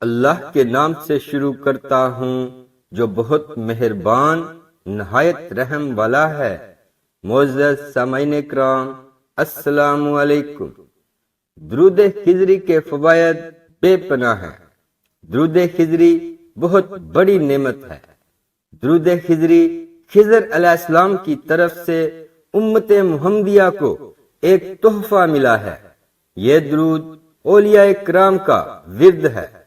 اللہ کے نام سے شروع کرتا ہوں جو بہت مہربان نہایت رحم والا ہے۔ معزز سامعین کرام، السلام علیکم۔ درود خضری کے فوائد بے پناہ ہیں۔ درود خضری بہت بڑی نعمت ہے۔ درود خضری خضر علیہ السلام کی طرف سے امت محمدیہ کو ایک تحفہ ملا ہے۔ یہ درود اولیاء کرام کا ورد ہے۔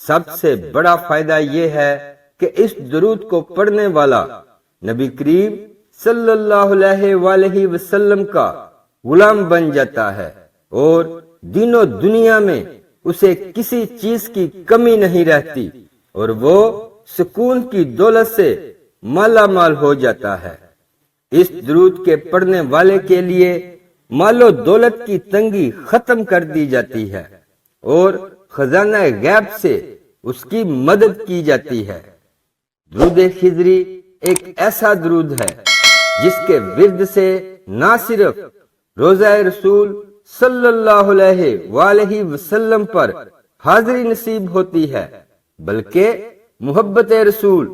سب سے بڑا فائدہ یہ ہے کہ اس درود کو پڑھنے والا نبی کریم صلی اللہ علیہ وآلہ وسلم کا غلام بن جاتا ہے اور دین و دنیا میں اسے کسی چیز کی کمی نہیں رہتی اور وہ سکون کی دولت سے مالا مال ہو جاتا ہے۔ اس درود کے پڑھنے والے کے لیے مال و دولت کی تنگی ختم کر دی جاتی ہے اور خزانہ غیب سے اس کی مدد کی جاتی ہے۔ درود خضری ایک ایسا درود ہے جس کے ورد سے نہ صرف روضہ رسول صلی اللہ علیہ وآلہ وسلم پر حاضری نصیب ہوتی ہے بلکہ محبت رسول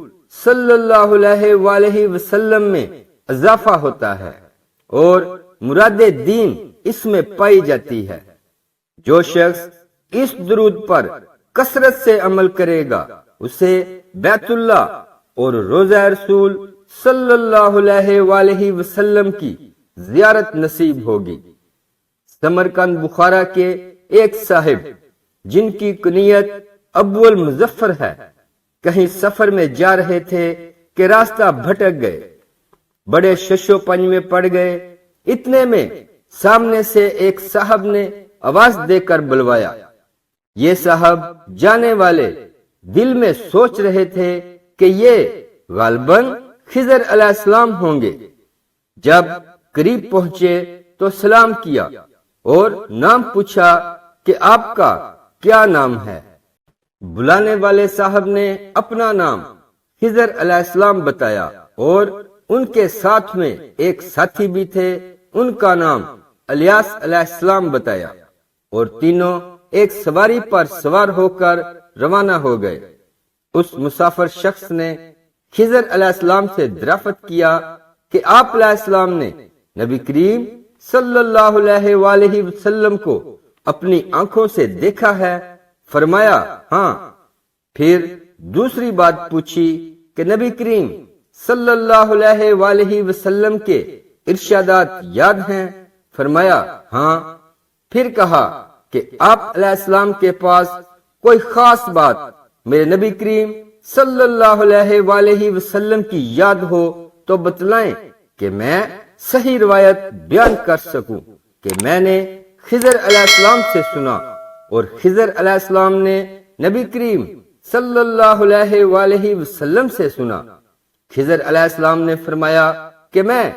صلی اللہ علیہ وآلہ وسلم میں اضافہ ہوتا ہے اور مراد دین اس میں پائی جاتی ہے۔ جو شخص اس درود پر کثرت سے عمل کرے گا اسے بیت اللہ اور روضہ رسول صلی اللہ علیہ وآلہ وسلم کی زیارت نصیب ہوگی۔ سمرقند بخارا کے ایک صاحب جن کی کنیت ابو المظفر ہے، کہیں سفر میں جا رہے تھے کہ راستہ بھٹک گئے، بڑے ششو پنج میں پڑ گئے۔ اتنے میں سامنے سے ایک صاحب نے آواز دے کر بلوایا۔ یہ صاحب جانے والے دل میں سوچ رہے تھے کہ یہ غالباً خضر علیہ السلام ہوں گے۔ جب قریب پہنچے تو سلام کیا اور نام پوچھا کہ آپ کا کیا نام ہے۔ بلانے والے صاحب نے اپنا نام خضر علیہ السلام بتایا اور ان کے ساتھ میں ایک ساتھی بھی تھے، ان کا نام الیاس علیہ السلام بتایا اور تینوں ایک سواری پر سوار ہو کر روانہ ہو گئے۔ اس مسافر شخص نے خضر علیہ السلام سے دریافت کیا کہ آپ علیہ السلام نے نبی کریم صلی اللہ علیہ وآلہ وسلم کو اپنی آنکھوں سے دیکھا ہے؟ فرمایا ہاں۔ پھر دوسری بات پوچھی کہ نبی کریم صلی اللہ علیہ وآلہ وسلم کے ارشادات یاد ہیں؟ فرمایا ہاں۔ پھر کہا کہ آپ علیہ السلام کے پاس کوئی خاص بات میرے نبی کریم صلی اللہ علیہ وآلہ وسلم کی یاد ہو تو بتلائیں کہ میں صحیح روایت بیان کر سکوں کہ میں نے خضر علیہ السلام سے سنا اور خضر علیہ السلام نے نبی کریم صلی اللہ علیہ وآلہ وسلم سے سنا۔ خضر علیہ السلام نے فرمایا کہ میں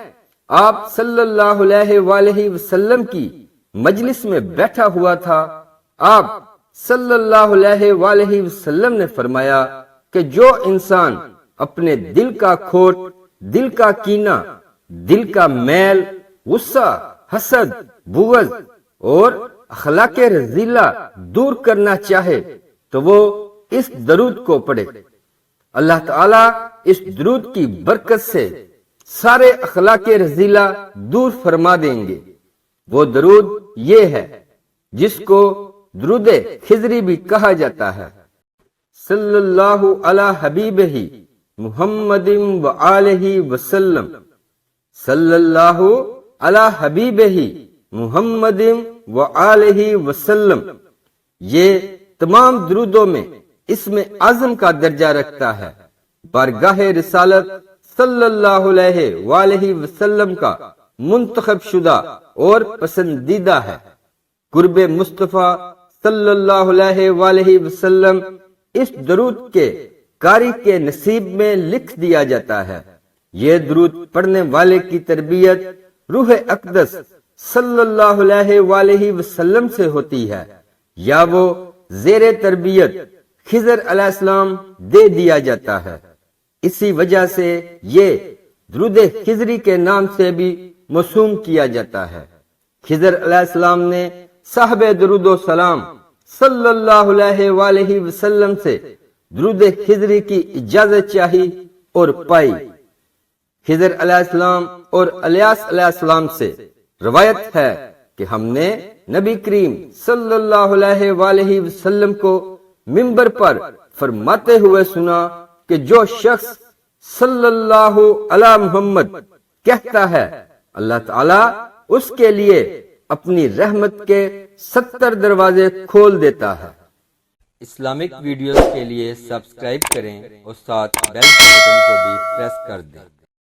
آپ صلی اللہ علیہ وآلہ وسلم کی مجلس میں بیٹھا ہوا تھا۔ آپ صلی اللہ علیہ وآلہ وسلم نے فرمایا کہ جو انسان اپنے دل کا کھوٹ، دل کا کینہ، دل کا میل، غصہ، حسد، بغض اور اخلاق رذیلہ دور کرنا چاہے تو وہ اس درود کو پڑھے۔ اللہ تعالیٰ اس درود کی برکت سے سارے اخلاق رذیلہ دور فرما دیں گے۔ وہ درود یہ ہے جس کو درود خضری بھی کہا جاتا ہے۔ صلی اللہ علی حبیبہ محمد وآلہ وسلم، صلی اللہ علی حبیبہ محمد وآلہ وسلم۔ یہ تمام درودوں میں اسم اعظم کا درجہ رکھتا ہے۔ بارگاہ رسالت صلی اللہ علیہ وآلہ وسلم کا منتخب شدہ اور پسندیدہ ہے۔ قرب مصطفیٰ صلی اللہ علیہ وآلہ وسلم اس درود کے قاری کے نصیب میں لکھ دیا جاتا ہے۔ یہ درود پڑھنے والے کی تربیت روح اقدس صلی اللہ علیہ وآلہ وسلم سے ہوتی ہے یا وہ زیر تربیت خضر علیہ السلام دے دیا جاتا ہے۔ اسی وجہ سے یہ درود خضری کے نام سے بھی موسوم کیا جاتا ہے۔ خضر علیہ السلام نے صاحب درود و سلام صلی اللہ علیہ وآلہ وسلم سے درود خضری کی اجازت چاہی اور پائی۔ خضر علیہ السلام اور الیاس علیہ السلام سے روایت ہے کہ ہم نے نبی کریم صلی اللہ علیہ وآلہ وسلم کو منبر پر فرماتے ہوئے سنا کہ جو شخص صلی اللہ علی محمد کہتا ہے اللہ تعالی اس کے لیے اپنی رحمت کے 70 دروازے کھول دیتا ہے۔ اسلامک ویڈیوز کے لیے سبسکرائب کریں اور ساتھ بیل کے بٹن کو بھی پریس کر دیں۔